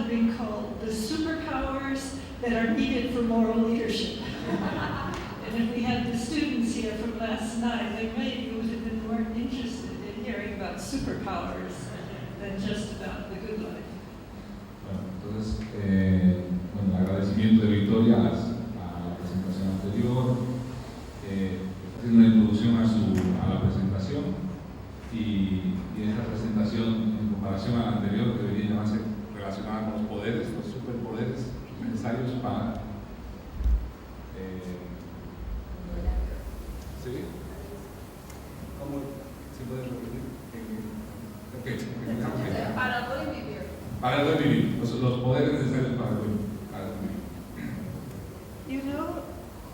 been called the superpowers that are needed for moral leadership. And if we had the students here from last night, they maybe would have been more interested in hearing about superpowers than just about the good life. Bueno, entonces, el agradecimiento de Victoria a la presentación anterior, está haciendo una introducción a la presentación y esta presentación en comparación a la anterior que debería llamarse relacionada con los poderes, los superpoderes necesarios para ¿sí? ¿Cómo? ¿Sí puedes repetir? Okay. Para el buen vivir. Para el buen vivir, los poderes necesarios para el buen vivir. You know,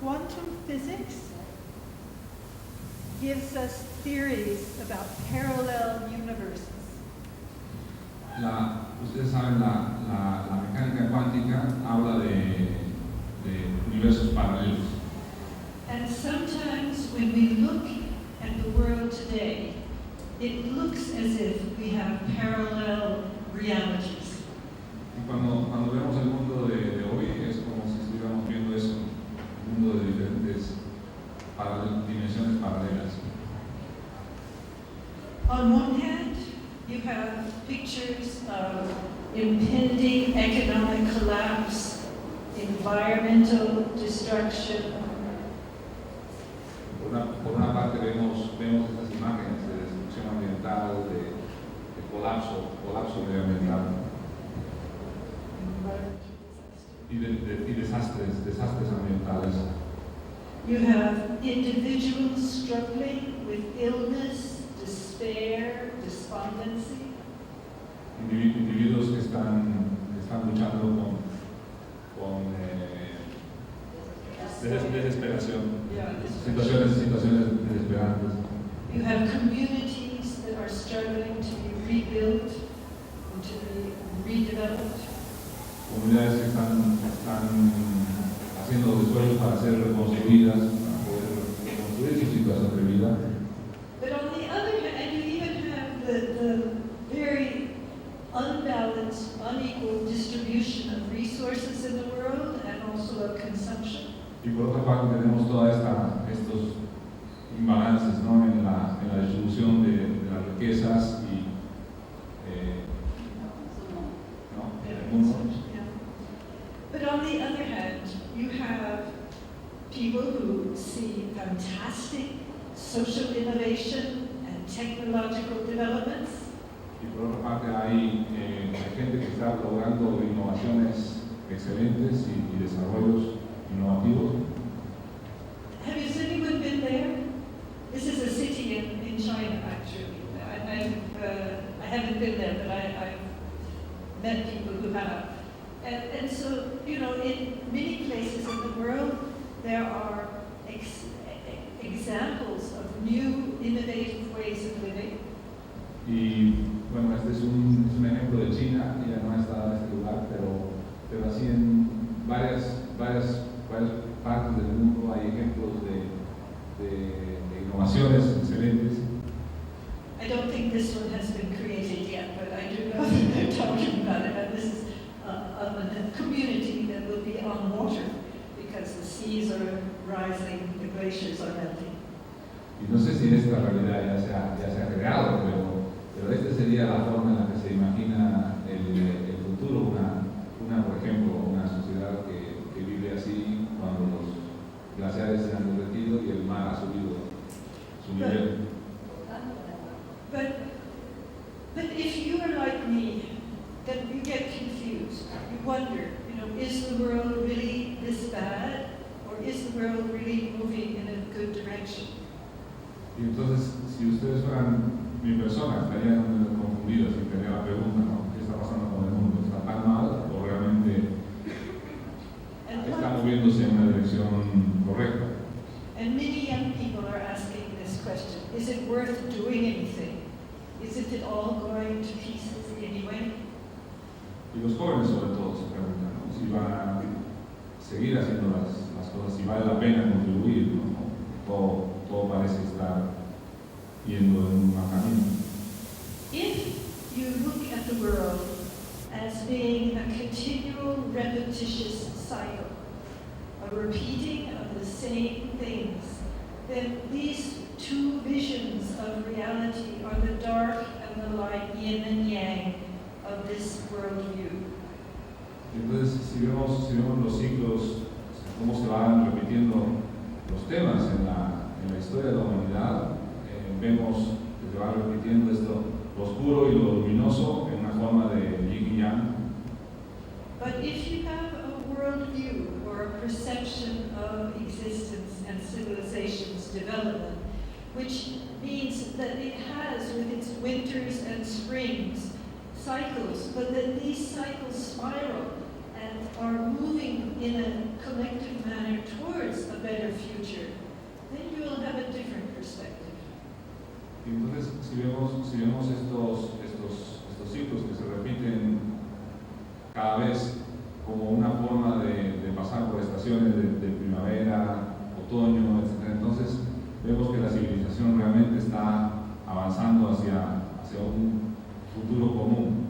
quantum physics gives us theories about parallel universes. Ustedes saben, la mecánica cuántica habla de universos paralelos. And sometimes when we look at the world today, it looks as if we have parallel realities. Y cuando vemos el mundo de hoy, es como si estuviéramos viendo eso, un mundo de diferentes dimensiones paralelas. On one hand, you have pictures of impending economic collapse, environmental destruction. Por una parte vemos estas imágenes de destrucción ambiental, de colapso medioambiental y de desastres ambientales. You have individuals struggling with illness, despair, despondency. Individuos que están luchando con desesperación, situaciones desesperantes. You have communities that are struggling to be rebuilt and to be redeveloped. Comunidades que están haciendo esfuerzos para ser reconstruidas, para poder reconstruir su situación de vida. But on the other hand, you even have the very unbalanced, unequal distribution of resources in the world and also of consumption. Y por otra parte tenemos todos estos imbalances, ¿no? en la distribución de las riquezas y But on the other hand, you have people who see fantastic social innovation and technological developments. Y por otra parte hay gente que está logrando innovaciones excelentes y desarrollos innovativos. Has anyone been there? This is a city in China, actually. I haven't been there, but I've met people who have. And so, you know, in many places in the world, there are examples of new, innovative ways of living. Y bueno, este es un ejemplo de China, ella no ha estado en este lugar, pero así en varias partes del mundo hay ejemplos de innovaciones excelentes. I don't think this one has been created yet, but I do know that they're talking about it. And this is a community that will be on water because the seas are rising, the glaciers are melting. Y no sé si esta realidad ya se ha creado, pero esta sería la forma en la que se imagina el futuro, por ejemplo, una sociedad que vive así cuando los glaciares se han derretido y el mar ha subido su nivel. But if you are like me, then you get confused. You wonder, you know, is the world really this bad, or is the world really moving in a good direction? Y entonces, si ustedes fueran mi persona, estarían confundidos y tendrían la pregunta, ¿no? ¿Qué está pasando con el mundo? ¿Está tan mal o realmente está moviéndose en una dirección correcta? And many young people are asking this question: is it worth doing anything? Isn't it all going to pieces anyway? Y los jóvenes sobre todo se preguntan, ¿no? Si van a seguir haciendo las cosas, si vale la pena contribuir, ¿no? Todo parece estar yendo en un camino. If you look at the world as being a continual repetitious cycle, a repeating of the same things, then these two visions of reality are the dark and the light, yin and yang, of this worldview. Entonces, si vemos los ciclos, cómo se van repitiendo los temas en la historia de la humanidad, vemos que se va repitiendo esto, lo oscuro y lo luminoso en una forma de yin y yang. But if you have a worldview or a perception of existence and civilization's development, which means that it has, with its winters and springs, cycles, but that these cycles spiral and are moving in a collective manner towards a better future, then you will have a different perspective. Y entonces, si vemos estos ciclos que se repiten cada vez como una forma de pasar por estaciones de primavera, otoño, etc., entonces vemos que la civilización realmente está avanzando hacia un futuro común.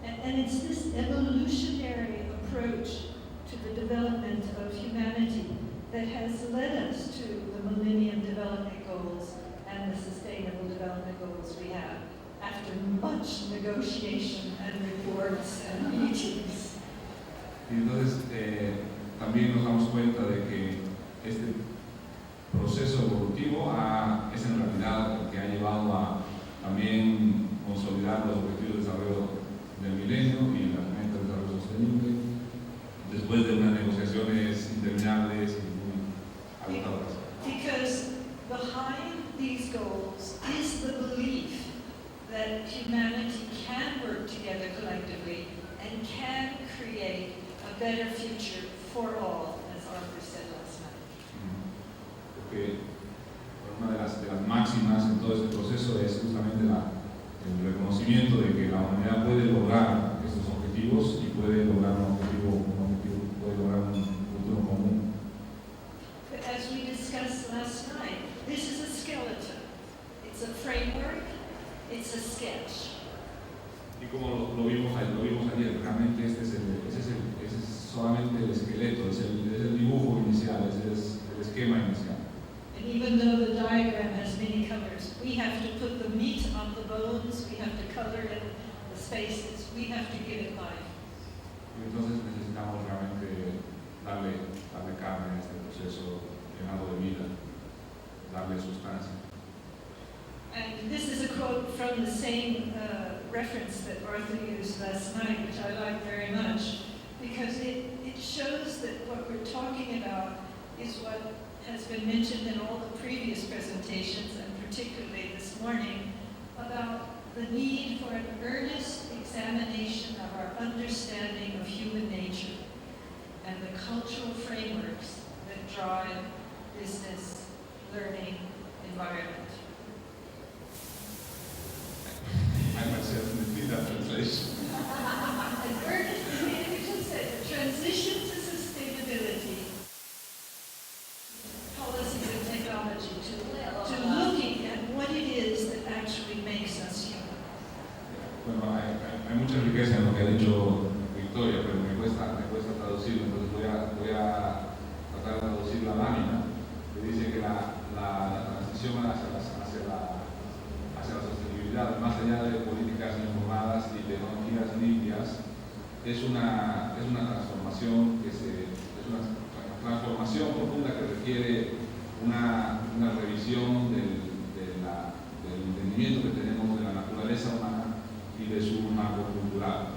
And it's this evolutionary approach to the development of humanity that has led us to the Millennium Development Goals and the Sustainable Development Goals we have, after much negotiation and reports and meetings. Y entonces también nos damos cuenta de que este proceso evolutivo es en realidad el que ha llevado a también consolidar los objetivos de desarrollo del milenio y las metas de desarrollo sostenible, después de unas negociaciones interminables y muy agotadoras. Because behind these goals is the belief that humanity can work together collectively and can create a better future for all, as Arthur said last night. Porque una de las máximas en todo este proceso es justamente el reconocimiento de que la humanidad puede lograr estos objetivos y puede lograr puede lograr un futuro común. But as we discussed last night, this is a skeleton. It's a framework, it's a sketch. Y como lo vimos ayer, realmente ese es solamente el esqueleto, es el dibujo inicial, es el esquema inicial. And even though the diagram has many colors, we have to put the meat on the bones, we have to color in the spaces, we have to give it life. Y entonces necesitamos realmente darle carne a este proceso llenado de vida, darle sustancia. And this is a quote from the same reference that Arthur used last night, which I like very much, because it shows that what we're talking about is what has been mentioned in all the previous presentations, and particularly this morning, about the need for an earnest examination of our understanding of human nature and the cultural frameworks that drive business, learning, environment. I myself repeat that translation. An earnest, we should say, the transition to sustainability, policies and technology, to looking at what it is that actually makes us human. Bueno, hay mucha riqueza en lo que ha dicho Victoria, pero me cuesta traducirlo, entonces voy a tratar de traducir la lámina que dice que la transición hacia la sostenibilidad, más allá de políticas informadas y tecnologías limpias, es una transformación transformación profunda que requiere una revisión del entendimiento que tenemos de la naturaleza humana y de su marco cultural,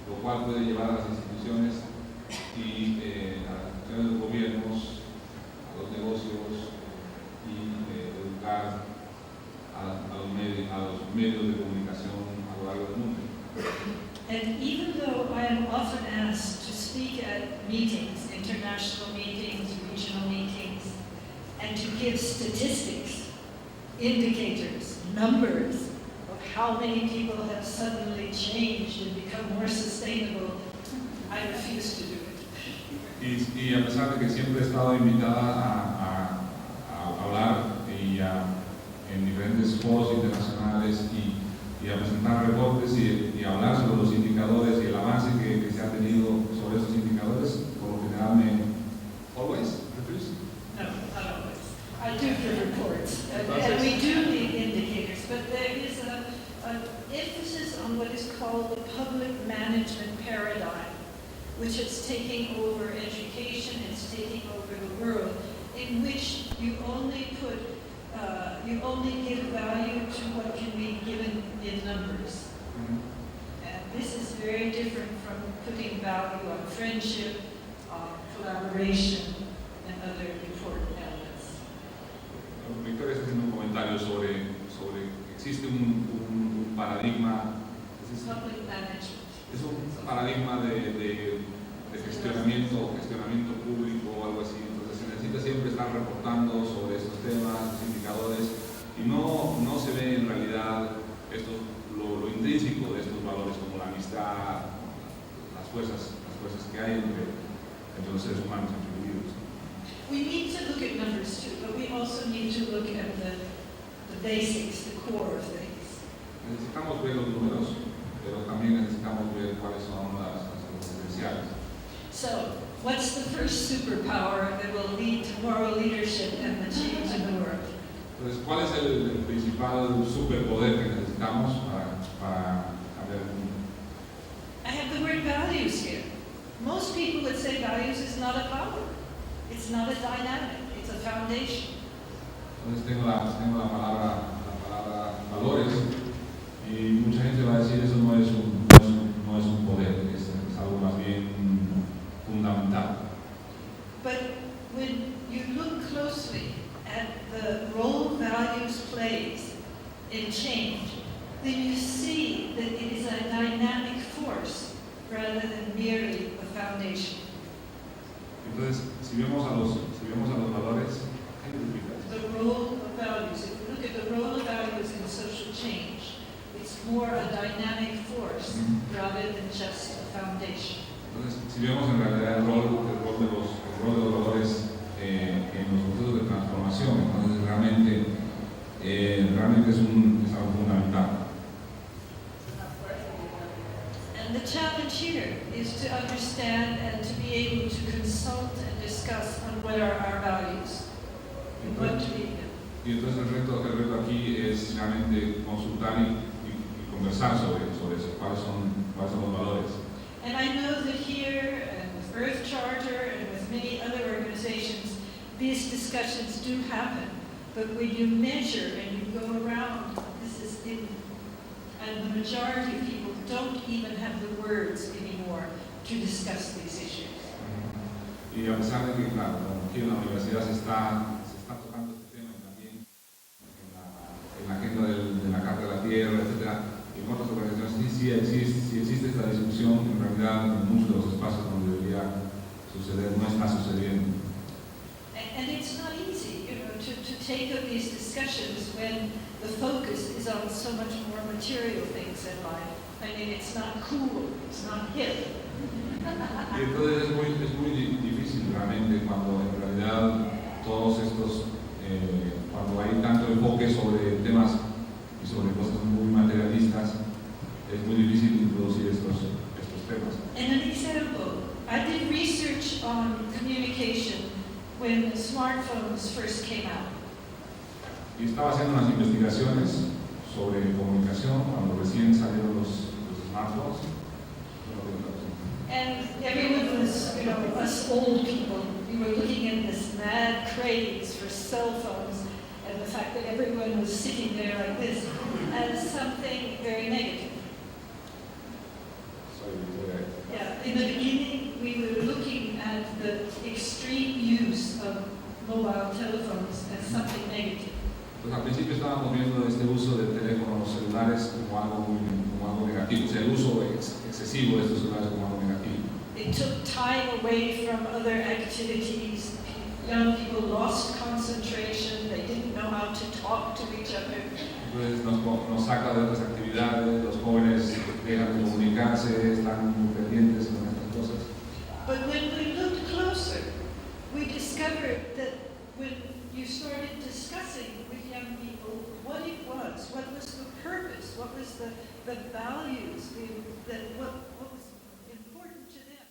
lo cual puede llevar a las instituciones y a los gobiernos, a los negocios y educar a los medios de comunicación a lo largo del mundo. And even though I am often asked to speak at meetings, international meetings, regional meetings, and to give statistics, indicators, numbers of how many people have suddenly changed and become more sustainable, I refuse to do it. Y a pesar de que siempre he estado invitada a hablar en diferentes foros internacionales y y a presentar reportes y hablar sobre los indicadores y el avance que se ha tenido sobre esos indicadores. Por lo general always refuse. No, not always. I do give reports, and we do need indicators, but there is an emphasis on what is called the public management paradigm, which is taking over education, it's taking over the world, in which you only give value to what can be given in numbers. And this is very different from putting value on friendship, on collaboration, and other important elements. Victoria está haciendo un comentario sobre existe un paradigma, Public management. es un paradigma de gestionamiento público o algo así. Entonces se necesita siempre estar reportando sobre estos temas, los indicadores, y no se ve en realidad lo intrínseco de estos valores, como la amistad, las fuerzas que hay entre los seres humanos, entre individuos. We need to look at numbers too, but we also need to look at the basics, the core of things. Necesitamos ver los números, pero también necesitamos ver cuáles son las esenciales. So, what's the first superpower that will lead to moral leadership and the change in the world? Entonces, ¿cuál es el principal superpoder que necesitamos para cambiar el mundo? I have the word values here. Most people would say values is not a power. It's not a dynamic. It's a foundation. Entonces tengo la palabra valores, y mucha gente va a decir eso no es un poder, es algo más bien fundamental. But when you look closely at the role values plays in change, then you see that it is a dynamic force rather than merely a foundation. Entonces, si vemos a los valores, The role of values, if you look at the role of values in social change, it's more a dynamic force rather than just a foundation. Entonces, si vemos en realidad el rol de los valores en los procesos de transformación, entonces realmente es algo fundamental. And the challenge here is to understand and to be able to consult and discuss on what are our values and what do we do. Y entonces el reto aquí es realmente consultar y conversar sobre eso, cuáles son los valores. And I know that here and with Earth Charter and with many other organizations, these discussions do happen. But when you measure and you go around, and the majority of people don't even have the words anymore to discuss these issues. Y a pesar de que, claro, aquí en la universidad se está tocando este tema, y también en la agenda de la Carta de la Tierra, etc., y en otras organizaciones sí existe esta discusión, en realidad en muchos de los espacios donde debería suceder no está sucediendo. And it's not easy, to take up these discussions when the focus is on so much more material things in life. I mean, it's not cool, it's not hip. Y entonces es muy difícil realmente cuando en realidad todos estos, cuando hay tanto enfoque sobre temas y sobre cosas muy materialistas, es muy difícil introducir estos temas. And an example, I did research on communication when smartphones first came out. Y estaba haciendo unas investigaciones sobre comunicación cuando recién salieron los smartphones. And everyone was, us old people, we were looking at this mad craze for cell phones and the fact that everyone was sitting there like this as something very negative. Yeah, in the beginning we were looking at the extreme use of mobile telephones as something negative. Pues al principio estábamos viendo este uso de teléfonos celulares como algo negativo, o sea, el uso excesivo de estos celulares como algo negativo. It took time away from other activities. Young people lost concentration. They didn't know how to talk to each other. Entonces nos saca de otras actividades, los jóvenes dejan de comunicarse, están muy pendientes con estas cosas. But when we looked closer, we discovered that when you started discussing with young people what it was the purpose, what was the the values, what was important to them.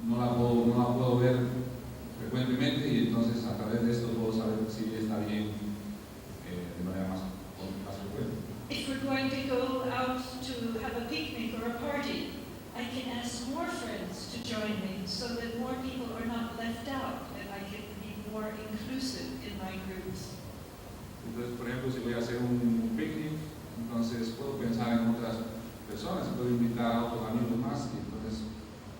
No la puedo ver frecuentemente y entonces a través de esto puedo saber si está bien de manera más frecuente. If we're going to go out to have a picnic or a party, I can ask more friends to join me so that more people are not left out and I can be more inclusive in my groups. Entonces, por ejemplo, si voy a hacer un picnic, entonces puedo pensar en otras personas, puedo invitar a otros amigos más y entonces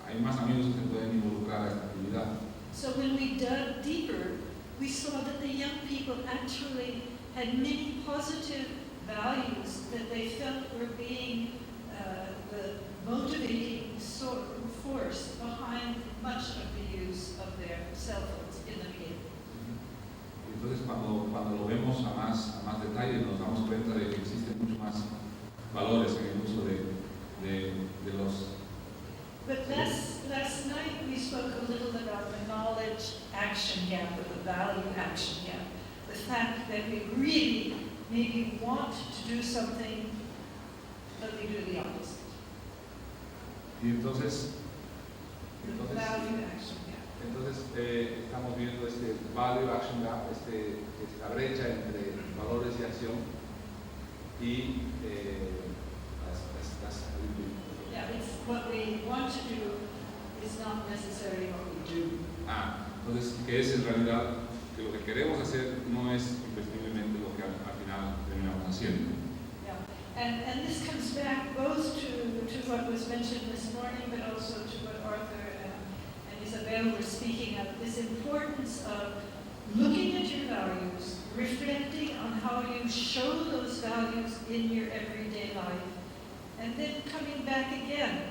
hay más amigos que se pueden involucrar a esta actividad. So when we dug deeper, we saw that the young people actually had many positive values that they felt were being the motivating force behind much of the use of their cell phones in the beginning. Entonces, cuando lo vemos a más detalle, nos damos cuenta de que existen muchos más valores en el uso de los... But last night we spoke a little about the knowledge action gap or the value action gap. The fact that we really maybe want to do something, but we do the opposite. Y entonces The value action gap. Entonces, estamos viendo este value action gap, esta brecha entre valores y acción y Yeah, it's what we want to do is not necessarily what we do. Entonces, que es en realidad que lo que queremos hacer no es imprescindiblemente lo que al final terminamos haciendo. Yeah, and this comes back both to what was mentioned this morning, but also to what Arthur and Isabel were speaking of, this importance of looking at your values, reflecting on how you show those values in your everyday life, and then coming back again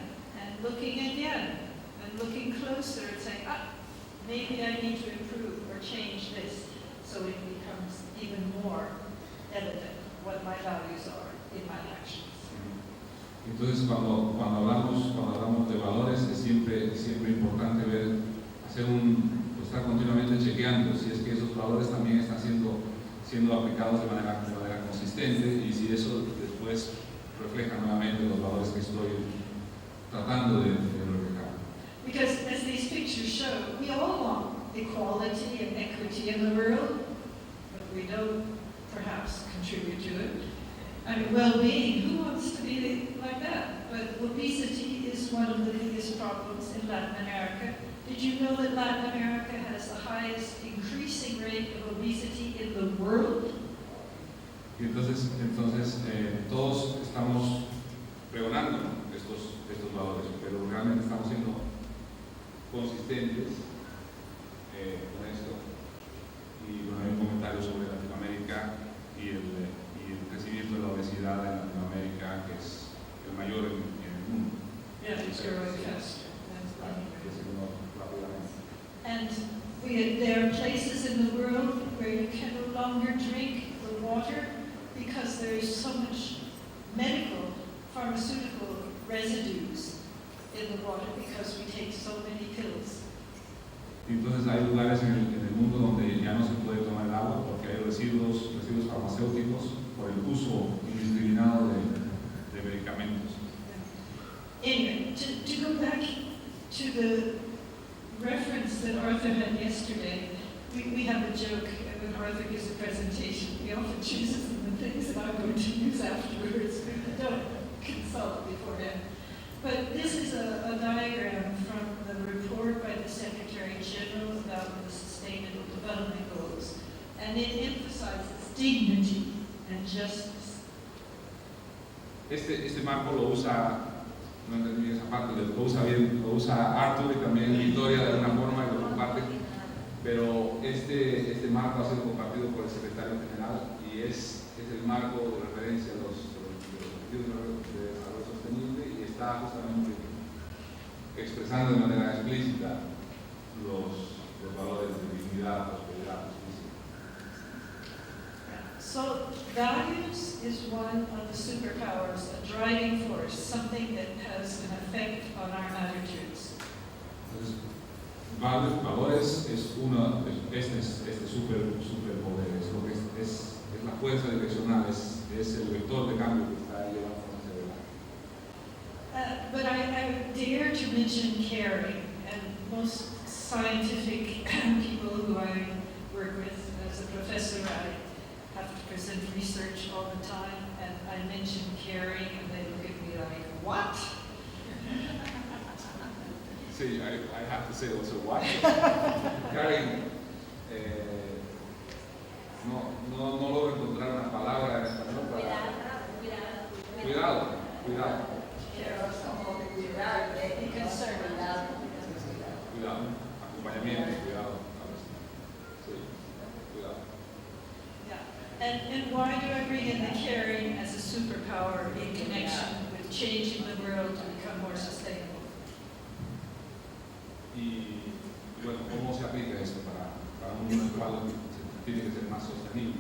and looking again and looking closer and saying, maybe I need to improve or change this so it becomes even more evident what my values are in my actions. Entonces, cuando hablamos de valores, es siempre importante estar continuamente chequeando si es que esos valores también están siendo aplicados de manera consistente y si eso después refleja nuevamente los valores que estoy tratando de reflejar. Because as these pictures show, we all want equality and equity in the world, but we don't perhaps contribute to it. I mean, well-being, who wants to be like that? But obesity is one of the biggest problems in Latin America. Did you know that Latin America has the highest increasing rate of obesity in the world? Y entonces todos estamos pregonando estos valores, pero realmente estamos siendo consistentes con esto. Y bueno, hay un comentario sobre Latinoamérica y el crecimiento de la obesidad en Latinoamérica, que es el mayor en el mundo. Yeah, it's growing faster. And there are places in the world where you can no longer drink the water because there is so much medical, pharmaceutical residues in the water because we take so many pills. Entonces hay lugares en el mundo donde ya no se puede tomar el agua porque hay residuos farmacéuticos por el uso indiscriminado de medicamentos. Anyway, to go back to the reference that Arthur had yesterday, we have a joke when Arthur gives a presentation. He often chooses the things that I'm going to use afterwards. We don't consult beforehand. But this is a diagram from the report by the Secretary General about the Sustainable Development Goals. And it emphasizes dignity and justice. Este marco lo usa, no entendí esa parte, lo usa Arthur y también Victoria de alguna forma y lo comparte, pero este marco ha sido compartido por el secretario general y es el marco de referencia de los objetivos de desarrollo sostenible y está justamente expresando de manera explícita los valores de dignidad, prosperidad, justicia. So values is one of the superpowers, a driving force, something that has an effect on our attitudes. Entonces, valores es uno, este superpoder, es lo que es la fuerza direccional, es el vector de cambio que está llevando hacia adelante. But I dare to mention caring, and most scientific people who I work with as a professor, I have to present research all the time, and I mention caring, and they look at me like, what? Sí, I have to say also why. Caring, no logro encontrar una palabra en español para... Cuidado. Cuidado, acompañamiento, cuidado. Sí, cuidado. Yeah. And why do I bring in the caring as a superpower in connection with changing the world to become more sustainable? Y bueno, ¿cómo se aplica esto para un mundo actual que tiene que ser más sostenible?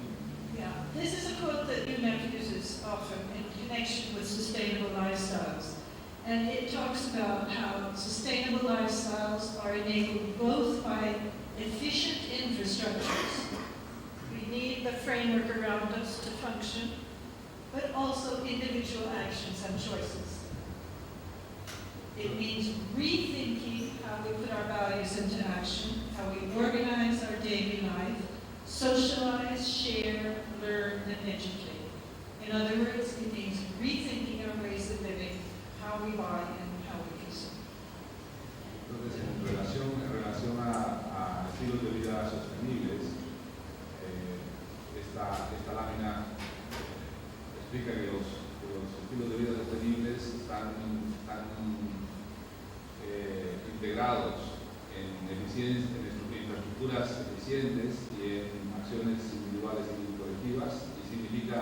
Yeah, this is a quote that UNEP uses often in connection with sustainable lifestyles. And it talks about how sustainable lifestyles are enabled both by efficient infrastructures. We need the framework around us to function, but also individual actions and choices. It means rethinking how we put our values into action, how we organize our daily life, socialize, share, learn, and educate. In other words, it means rethinking our ways of living, how we buy and how we consume. Entonces, en relación a estilos de vida sostenibles, esta lámina explica que los estilos de vida sostenibles están integrados en infraestructuras eficientes y en acciones individuales y colectivas, y significa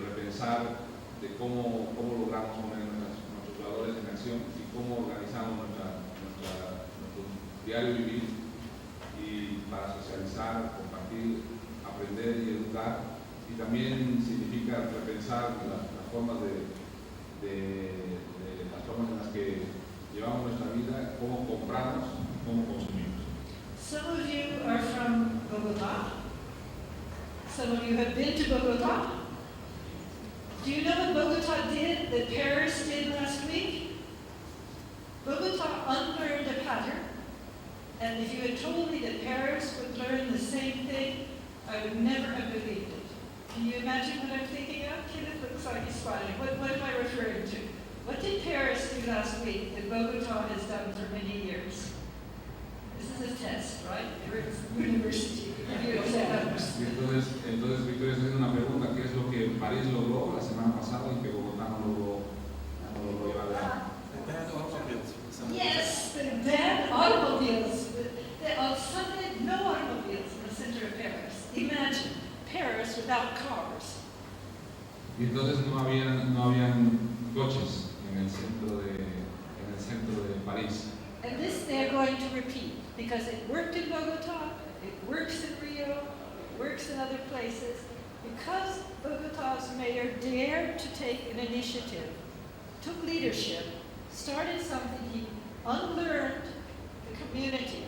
repensar de cómo logramos poner nuestros valores en acción y cómo organizamos nuestro diario vivir y para socializar, compartir, aprender y educar, y también significa repensar las formas las formas en las que llevamos nuestra vida, cómo compramos, cómo consumimos. Some of you are from Bogota. Some of you have been to Bogota. Do you know what Bogota did that Paris did last week? Bogota unlearned a pattern, and if you had told me that Paris would learn the same thing, I would never have believed it. Can you imagine what I'm thinking of? Kenneth looks like he's smiling. What am I referring to? What did Paris do last week that Bogota has done for many years? This is a test, right? It's university. Entonces Victoria está haciendo una pregunta: ¿qué es lo que París logró la semana pasada y que Bogotá no logró llevar adelante? Yes, the bad automobiles. On Sunday, no automobiles in the center of Paris. Imagine Paris without cars. Y entonces no habían coches en el centro de París. And this they're going to repeat because it worked in Bogota, it works in Rio, it works in other places. Because Bogota's mayor dared to take an initiative, took leadership, started something, he unlearned the community.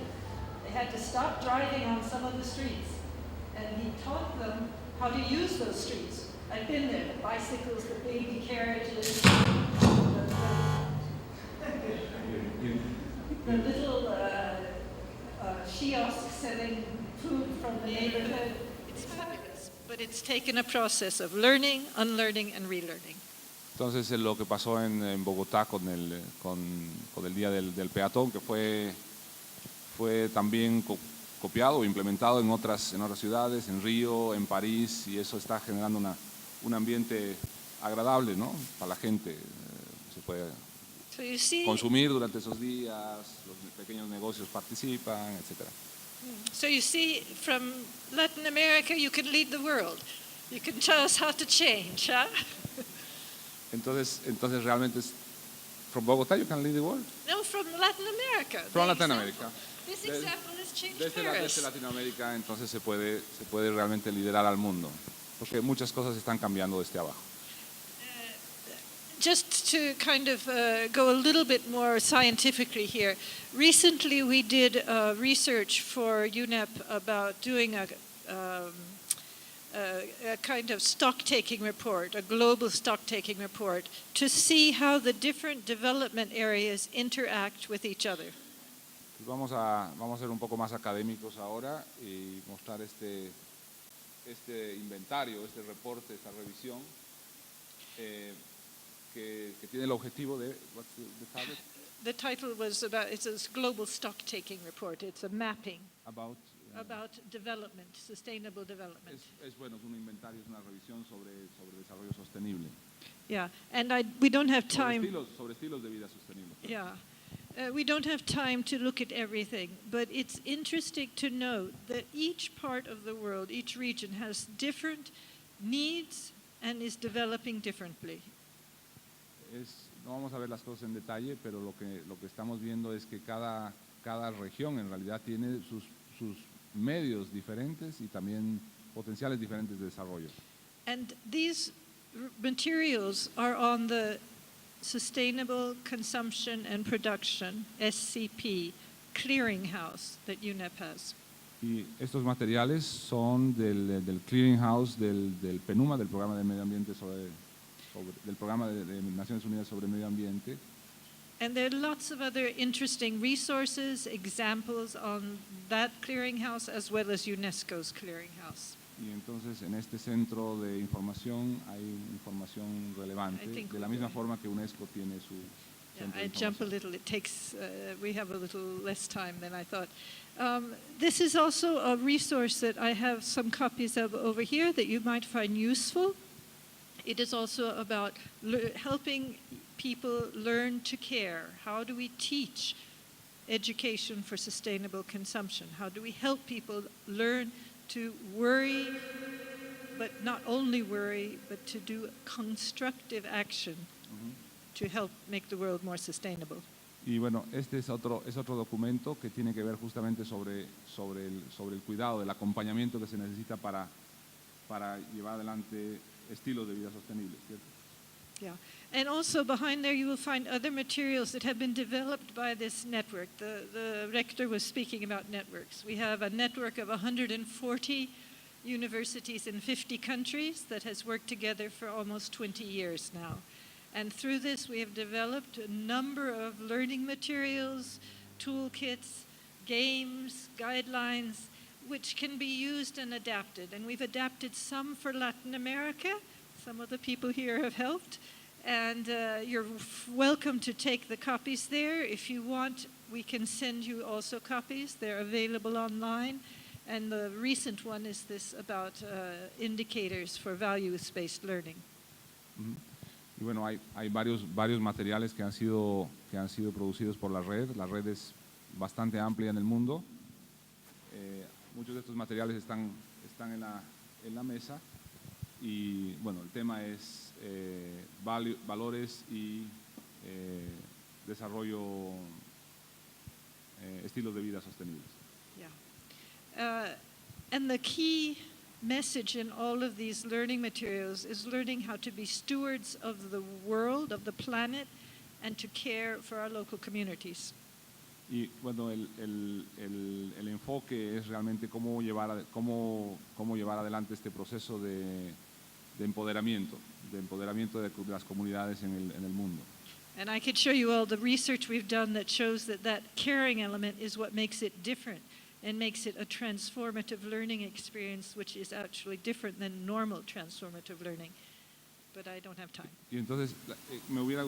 They had to stop driving on some of the streets, and he taught them how to use those streets. I've been there, the bicycles, the baby carriages, the little kiosks selling food from the neighborhood. It's fabulous, but it's taken a process of learning, unlearning, and relearning. Entonces lo que pasó en Bogotá con el Día del Peatón, que fue también copiado o implementado en otras ciudades, en Río, en París, y eso está generando un ambiente agradable, ¿no? Para la gente. Se puede consumir durante esos días, los pequeños negocios participan, etc. So you see, from Latin America, you can lead the world. You can tell us how to change, huh? Entonces realmente es, from Bogotá you can lead the world. No, from Latin America. From The Latin example. America. This Des- example has changed Desde Paris. Latinoamérica entonces se puede realmente liderar al mundo, porque muchas cosas están cambiando desde abajo. Just to kind of go a little bit more scientifically here, recently we did research for UNEP about doing a kind of stock-taking report, a global stock-taking report, to see how the different development areas interact with each other. Vamos a ser un poco más académicos ahora y mostrar este inventario, este reporte, esta revisión que tiene el objetivo de what's the target? The title was about, it's a global stock-taking report. It's a mapping About development, sustainable development. es bueno, es un inventario, es una revisión sobre desarrollo sostenible. Yeah, and we don't have time. Sobre estilos de vida sostenible. Yeah. We don't have time to look at everything, but it's interesting to note that each part of the world, each region has different needs and is developing differently. No vamos a ver las cosas en detalle, pero lo que estamos viendo es que cada región en realidad tiene sus medios diferentes y también potenciales diferentes de desarrollo. And these materials are on the Sustainable Consumption and Production, SCP, clearinghouse that UNEP has. Y estos materiales son del clearinghouse del PNUMA, del Programa de Medio Ambiente del Programa de Naciones Unidas sobre Medio Ambiente. And there are lots of other interesting resources, examples on that clearinghouse as well as UNESCO's clearinghouse. Y entonces en este centro de información hay información relevante, de la misma forma que UNESCO tiene su centro de I jump a información. little. It takes, we have a little less time than I thought. This is also a resource that I have some copies of over here that you might find useful. It is also about helping people learn to care. How do we teach education for sustainable consumption? How do we help people learn to worry, but not only worry, but to do constructive action to help make the world more sustainable? Y bueno, este es otro documento que tiene que ver justamente sobre el cuidado, el acompañamiento que se necesita para llevar adelante estilos de vida sostenibles, ¿cierto? Yeah, and also behind there you will find other materials that have been developed by this network. The rector was speaking about networks. We have a network of 140 universities in 50 countries that has worked together for almost 20 years now. And through this we have developed a number of learning materials, toolkits, games, guidelines, which can be used and adapted. And we've adapted some for Latin America. Some of the people here have helped. And you're welcome to take the copies there. If you want, we can send you also copies. They're available online. And the recent one is this about indicators for values-based learning. Y bueno, hay varios materiales que han sido producidos por la red. La red es bastante amplia en el mundo. Muchos de estos materiales están en la mesa y bueno, el tema es valores y desarrollo, estilos de vida sostenibles. Yeah. And the key message in all of these learning materials is learning how to be stewards of the world, of the planet, and to care for our local communities. Y bueno, el enfoque es realmente cómo llevar adelante este proceso de empoderamiento de las comunidades en el mundo. And I could show you all the research we've done that shows that caring element is what makes it different and makes it a transformative learning experience, which is actually different than normal transformative learning. But I don't have time. Y entonces me hubiera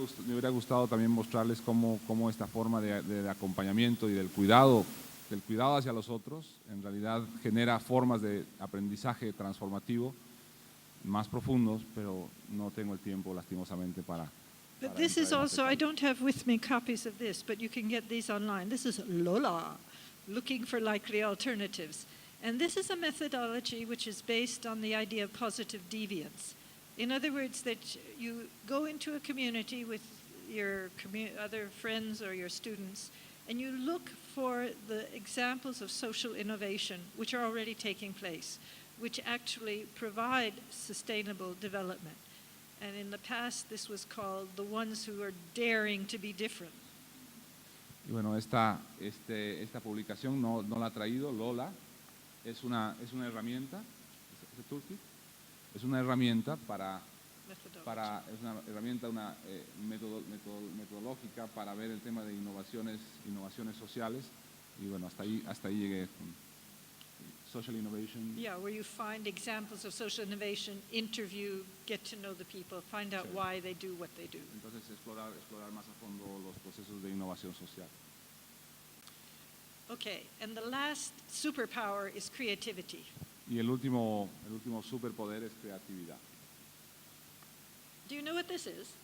gustado también mostrarles cómo esta forma de acompañamiento y del cuidado hacia los otros en realidad genera formas de aprendizaje transformativo más profundos, pero no tengo el tiempo lastimosamente para But this is also, I don't have with me copies of this, but you can get these online. This is Lola. looking for likely alternatives. And this is a methodology which is based on the idea of positive deviance. In other words, that you go into a community with your other friends or your students, and you look for the examples of social innovation which are already taking place, which actually provide sustainable development. And in the past, this was called the ones who are daring to be different. Y bueno, esta publicación no la ha traído Lola, es una herramienta, ¿es Turkey? Es una herramienta metodológica para ver el tema de innovaciones sociales, y bueno, hasta ahí llegué con social innovation. Yeah, where you find examples of social innovation, interview, get to know the people, find out why they do what they do. Entonces explorar más a fondo los procesos de innovación social. Okay, and the last superpower is creativity. Y el último superpoder es creatividad. Do you know what this is?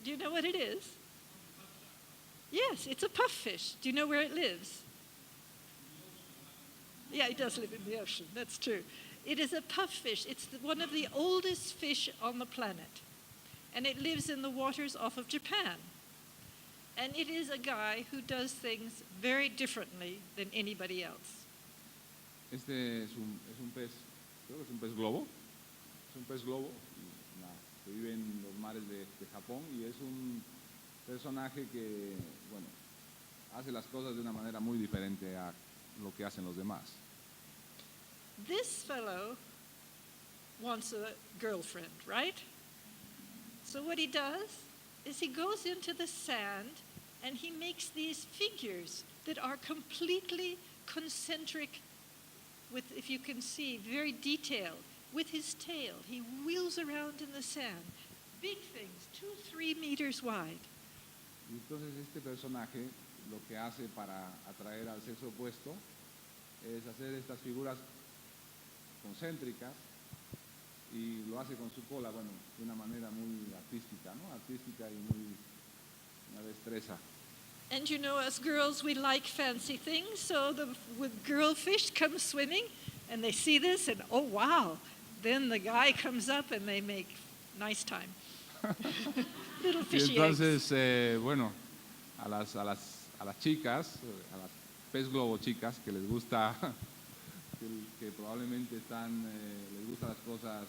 Do you know what it is? Yes, it's a puffish. Do you know where it lives? Yeah, it does live in the ocean, that's true. It is a puffish. It's one of the oldest fish on the planet. And it lives in the waters off of Japan. And it is a guy who does things very differently than anybody else. Este es un pez, creo que es un pez globo. Es un pez globo que vive en los mares de Japón, y es un personaje que, bueno, hace las cosas de una manera muy diferente a lo que hacen los demás. This fellow wants a girlfriend, right? So what he does is he goes into the sand and he makes these figures that are completely concentric with, if you can see, very detailed. With his tail, he wheels around in the sand. Big things, 2-3 meters wide. Y entonces este personaje lo que hace para atraer al sexo opuesto es hacer estas figuras concéntricas, y lo hace con su cola, bueno, de una manera muy artística, ¿no? Artística y una destreza. And you know, as girls, we like fancy things, so with girl fish come swimming, and they see this, and oh wow, then the guy comes up and they make nice time. Little fishy y entonces, bueno, a las chicas, a las pez globo chicas que les gusta, que probablemente les gustan las cosas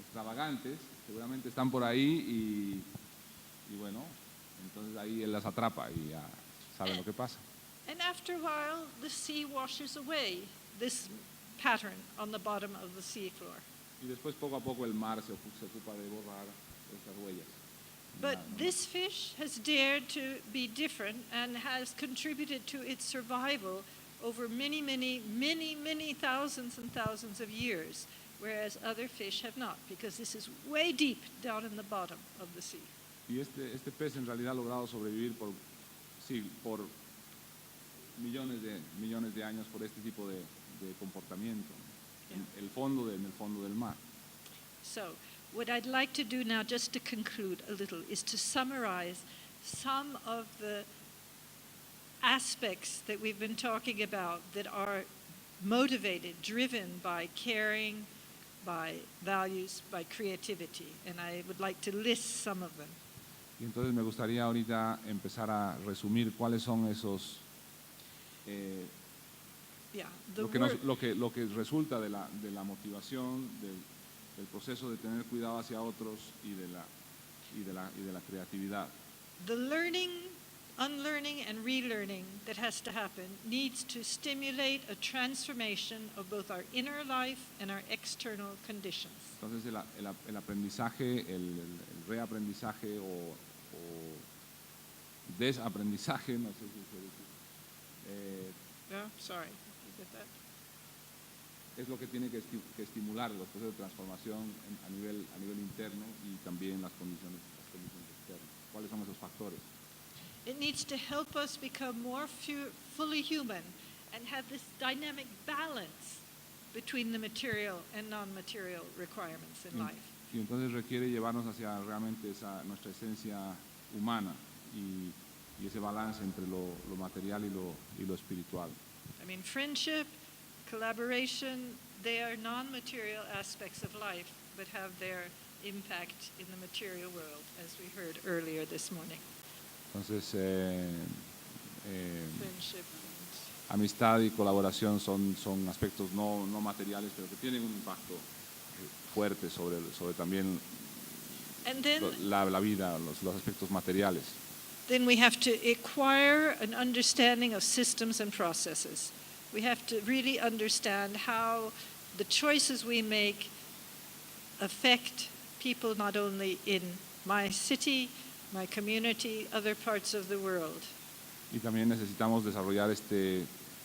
extravagantes, seguramente están por ahí, y bueno, entonces ahí él las atrapa y ya saben lo que pasa. And after a while, the sea washes away this pattern on the bottom of the sea floor. Y después poco a poco el mar se ocupa de borrar esas huellas. But this fish has dared to be different and has contributed to its survival over many, many, many, many thousands and thousands of years, whereas other fish have not, because this is way deep down in the bottom of the sea. Y este pez en realidad ha logrado sobrevivir por millones de años por este tipo de comportamiento, en el fondo del mar. So, what I'd like to do now, just to conclude a little, is to summarize some of the aspects that we've been talking about that are motivated, driven by caring, by values, by creativity. And I would like to list some of them. Y entonces me gustaría ahorita empezar a resumir cuáles son esos lo que resulta de la motivación, del proceso de tener cuidado hacia otros y de la creatividad. The learning, unlearning, and relearning that has to happen needs to stimulate a transformation of both our inner life and our external conditions. Entonces el aprendizaje, el reaprendizaje o desaprendizaje, no sé si se dice. Sorry, you get that? Es lo que tiene que estimular los procesos de transformación a nivel interno, y también las condiciones externas. ¿Cuáles son esos factores? It needs to help us become more fully human and have this dynamic balance between the material and non-material requirements in life. Y entonces requiere llevarnos hacia realmente nuestra esencia humana, y y ese balance entre lo material y lo espiritual. I mean, friendship, collaboration, they are non-material aspects of life, but have their impact in the material world, as we heard earlier this morning. Entonces, Friendship. amistad y colaboración son aspectos no materiales, pero que tienen un impacto fuerte sobre también And then, la vida, los aspectos materiales. then we have to acquire an understanding of systems and processes. We have to really understand how the choices we make affect people not only in my city, my community, other parts of the world. Y también necesitamos desarrollar este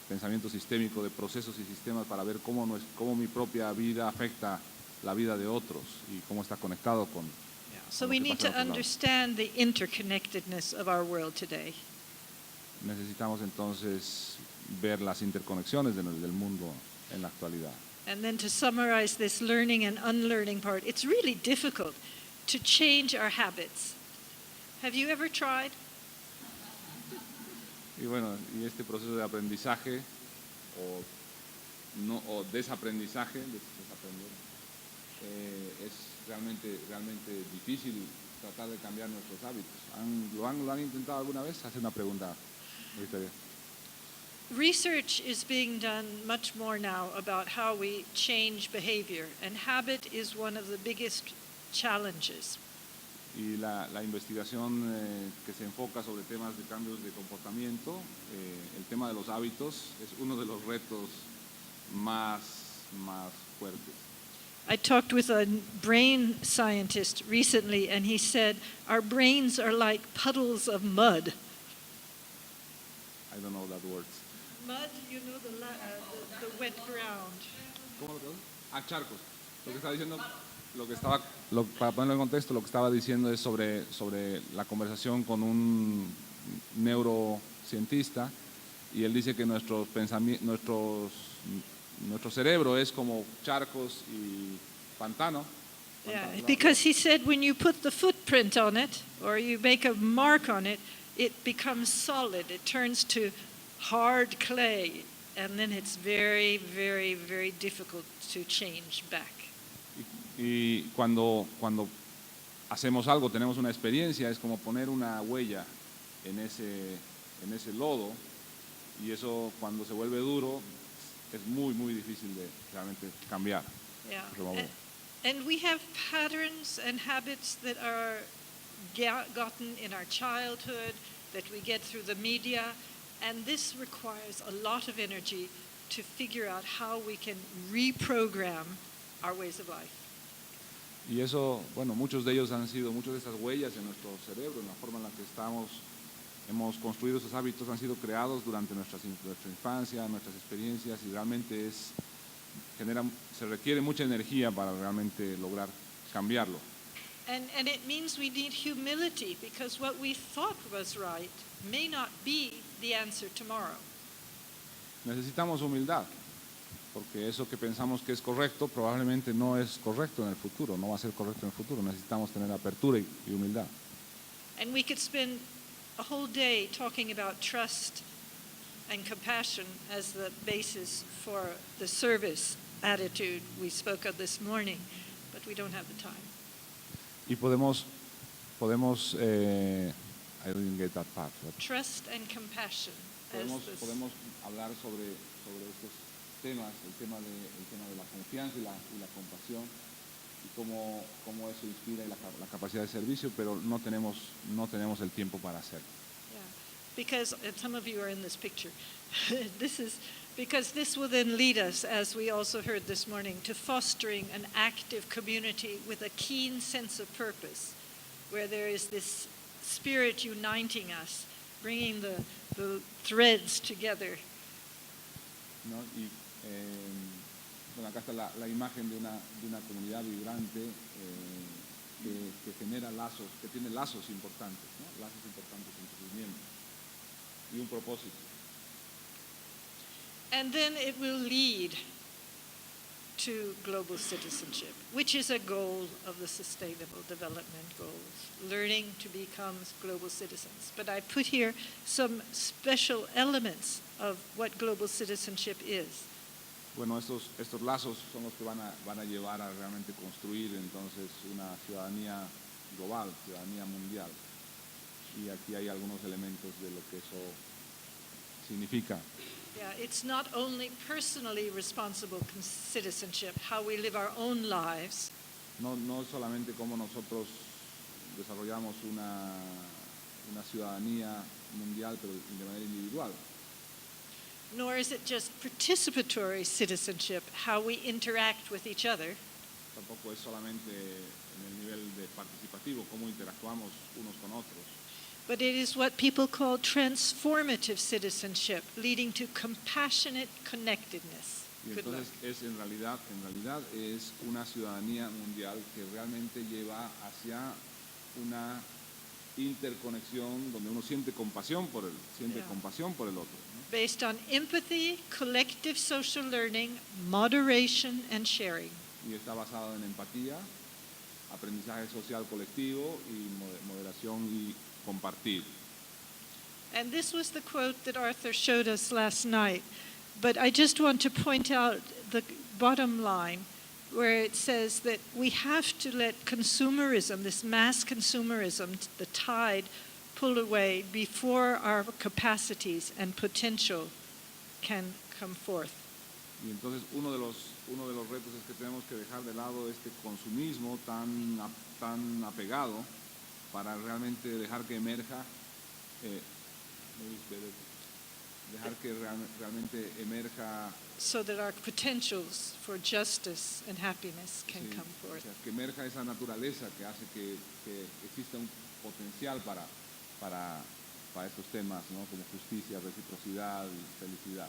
pensamiento sistémico de procesos y sistemas para ver cómo mi propia vida afecta la vida de otros y cómo está conectado con. So we need to understand the interconnectedness of our world today. Necesitamos entonces ver las interconexiones del mundo en la actualidad. And then to summarize this learning and unlearning part, it's really difficult to change our habits. Have you ever tried? Y bueno, y este proceso de aprendizaje o desaprendizaje, es realmente difícil tratar de cambiar nuestros hábitos. ¿Lo han intentado alguna vez? Hace una pregunta, Victoria. Research is being done much more now about how we change behavior, and habit is one of the biggest challenges. Y la investigación que se enfoca sobre temas de cambios de comportamiento, el tema de los hábitos es uno de los retos más fuertes. I talked with a brain scientist recently, and he said, our brains are like puddles of mud. I don't know that word. Mud, you know, the wet ground. ¿Cómo lo traduce? Charcos. Lo que está diciendo, para ponerlo en contexto, lo que estaba diciendo es sobre la conversación con un neurocientista, y él dice que nuestro cerebro es como charcos y pantano. Yeah, because he said when you put the footprint on it, or you make a mark on it, it becomes solid. It turns to hard clay, and then it's very, very, very difficult to change back. Y cuando hacemos algo, tenemos una experiencia, es como poner una huella en ese lodo, y eso cuando se vuelve duro es muy difícil de realmente cambiar. Yeah. And we have patterns and habits that are gotten in our childhood, that we get through the media, and this requires a lot of energy to figure out how we can reprogram our ways of life. Y eso, bueno, muchas de esas huellas en nuestro cerebro, en la forma en la que hemos construido esos hábitos, han sido creados durante nuestra infancia, nuestras experiencias, y realmente se requiere mucha energía para realmente lograr cambiarlo. And it means we need humility, because what we thought was right may not be the answer tomorrow. Necesitamos humildad, porque eso que pensamos que es correcto probablemente no es correcto en el futuro, no va a ser correcto en el futuro. Necesitamos tener apertura y humildad. And we could spend a whole day talking about trust and compassion as the basis for the service attitude we spoke of this morning, but we don't have the time. Y podemos I didn't get that part. Trust and compassion. Podemos hablar sobre estos temas, el tema de la confianza y la compasión, y cómo eso inspira la capacidad de servicio, pero no tenemos el tiempo para hacerlo. Yeah, because some of you are in this picture. Because this will then lead us, as we also heard this morning, to fostering an active community with a keen sense of purpose, where there is this spirit uniting us, bringing the threads together. ¿No? Y bueno, acá está la imagen de una comunidad vibrante que genera lazos, que tiene lazos importantes, ¿no? Lazos importantes entre sus miembros y un propósito. And then it will lead to global citizenship, which is a goal of the Sustainable Development Goals, learning to become global citizens. But I put here some special elements of what global citizenship is. Bueno, estos lazos son los que van a llevar a realmente construir entonces una ciudadanía global, ciudadanía mundial. Y aquí hay algunos elementos de lo que eso significa. Yeah, it's not only personally responsible citizenship, how we live our own lives, No solamente cómo nosotros desarrollamos una ciudadanía mundial, pero de manera individual. nor is it just participatory citizenship, how we interact with each other, Tampoco es solamente en el nivel de participativo, cómo interactuamos unos con otros. but it is what people call transformative citizenship, leading to compassionate connectedness. Y Good luck. entonces en realidad es una ciudadanía mundial que realmente lleva hacia una interconexión donde uno siente compasión por el otro, ¿no? Based on empathy, collective social learning, moderation, and sharing. Y está basado en empatía, aprendizaje social colectivo y moderación y compartir. And this was the quote that Arthur showed us last night. But I just want to point out the bottom line where it says that we have to let consumerism, this mass consumerism, the tide, pull away before our capacities and potential can come forth. Y entonces uno de los retos es que tenemos que dejar de lado este consumismo tan apegado para realmente dejar que emerja, realmente emerja, So that our potentials for justice and happiness can sí, come o forth. sea, que emerja esa naturaleza que hace que exista un potencial para estos temas, ¿no? Como justicia, reciprocidad y felicidad.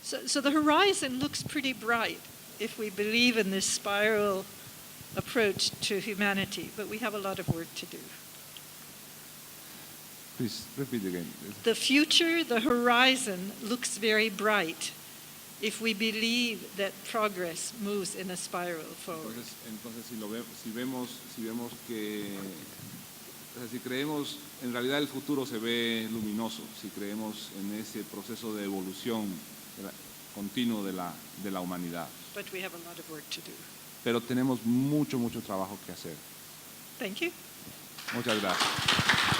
So the horizon looks pretty bright if we believe in this spiral approach to humanity, but we have a lot of work to do. Please repeat again. The future, the horizon looks very bright if we believe that progress moves in a spiral forward. Entonces si vemos que, o sea, si creemos, en realidad el futuro se ve luminoso, si creemos en ese proceso de evolución continuo de la humanidad. But we have a lot of work to do. Pero tenemos mucho trabajo que hacer. Thank you. Muchas gracias.